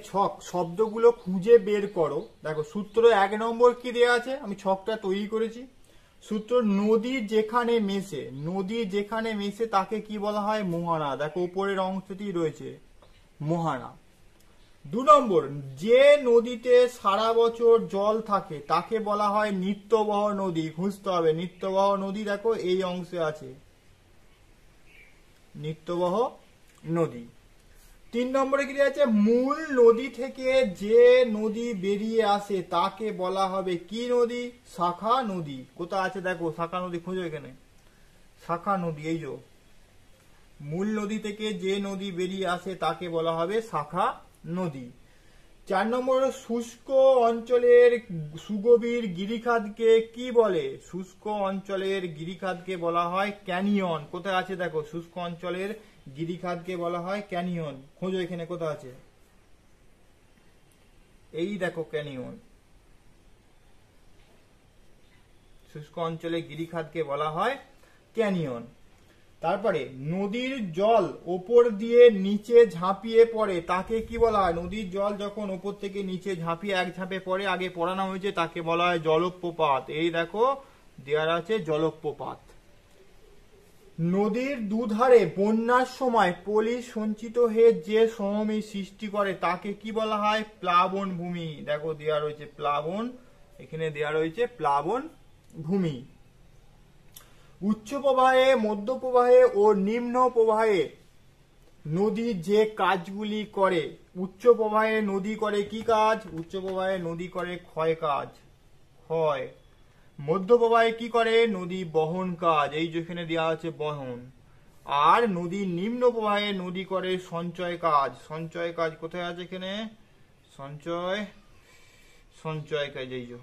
ছক শব্দগুলো খুঁজে বের করো। দেখো সূত্র 1 নম্বর কি দেওয়া আছে, আমি ছকটা তৈরি করেছি। সূত্র নদী যেখানে মেশে, নদী যেখানে মেশে তাকে কি বলা হয়? মোহনা। দেখো উপরের অংশটি রয়েছে মোহনা। 2 নম্বর, যে নদীতে সারা বছর জল থাকে তাকে বলা হয় নিত্যবহ নদী। খুঁজতে হবে নিত্যবহ নদী, দেখো এই অংশে আছে নিত্যবহ নদী। 3 নম্বরে কি আছে? মূল নদী থেকে যে নদী বেরিয়ে আসে তাকে বলা হবে কি নদী? শাখা নদী। কোথায় আছে দেখো শাখা নদী, খুঁজো এখানে শাখা নদী, এই যে মূল নদী থেকে যে নদী বেরিয়ে আসে তাকে বলা হবে শাখা নদী। 4 নম্বর, শুষ্ক অঞ্চলের সুগভীর গিরিখাতকে কি বলে? শুষ্ক অঞ্চলের গিরিখাতকে বলা হয় ক্যানিয়ন। কোথায় আছে দেখো শুষ্ক অঞ্চলের গিরিখাতকে বলা হয় ক্যানিয়ন। খোঁজো এখানে কোথায় আছে, এই দেখো ক্যানিয়ন। শুষ্ক অঞ্চলের গিরিখাতকে বলা হয় ক্যানিয়ন। তারপরে নদীর জল ওপর দিয়ে নিচে ঝাঁপিয়ে পড়ে তাকে কি বলা হয়? নদীর জল যখন ওপর থেকে নিচে ঝাঁপিয়ে এক ঝাঁপে পড়ে, আগে পড়ানো হয়েছে, তাকে বলা হয় জলপ্রপাত। এই দেখো দেওয়া আছে জলপ্রপাত। নদীর দুধারে বন্যার সময় পলি সঞ্চিত হয়ে যে সমভূমি সৃষ্টি করে তাকে কি বলা হয়? প্লাবন ভূমি। দেখো দেওয়া রয়েছে প্লাবন, এখানে দেওয়া রয়েছে প্লাবন ভূমি। উচ্চ প্রবাহে, মধ্য প্রবাহে ও নিম্ন প্রবাহে নদী যে কাজগুলি করে, উচ্চ প্রবাহে নদী করে কি কাজ? উচ্চ প্রবাহে নদী করে ক্ষয় কাজ, ক্ষয়। মধ্য প্রবাহে কি করে? নদী বহন কাজ, এই যেখানে দেওয়া আছে বহন। আর নদীর নিম্ন প্রবাহে নদী করে সঞ্চয় কাজ। সঞ্চয় কাজ কোথায় আছে? এখানে সঞ্চয়, সঞ্চয় কাজ, এই যে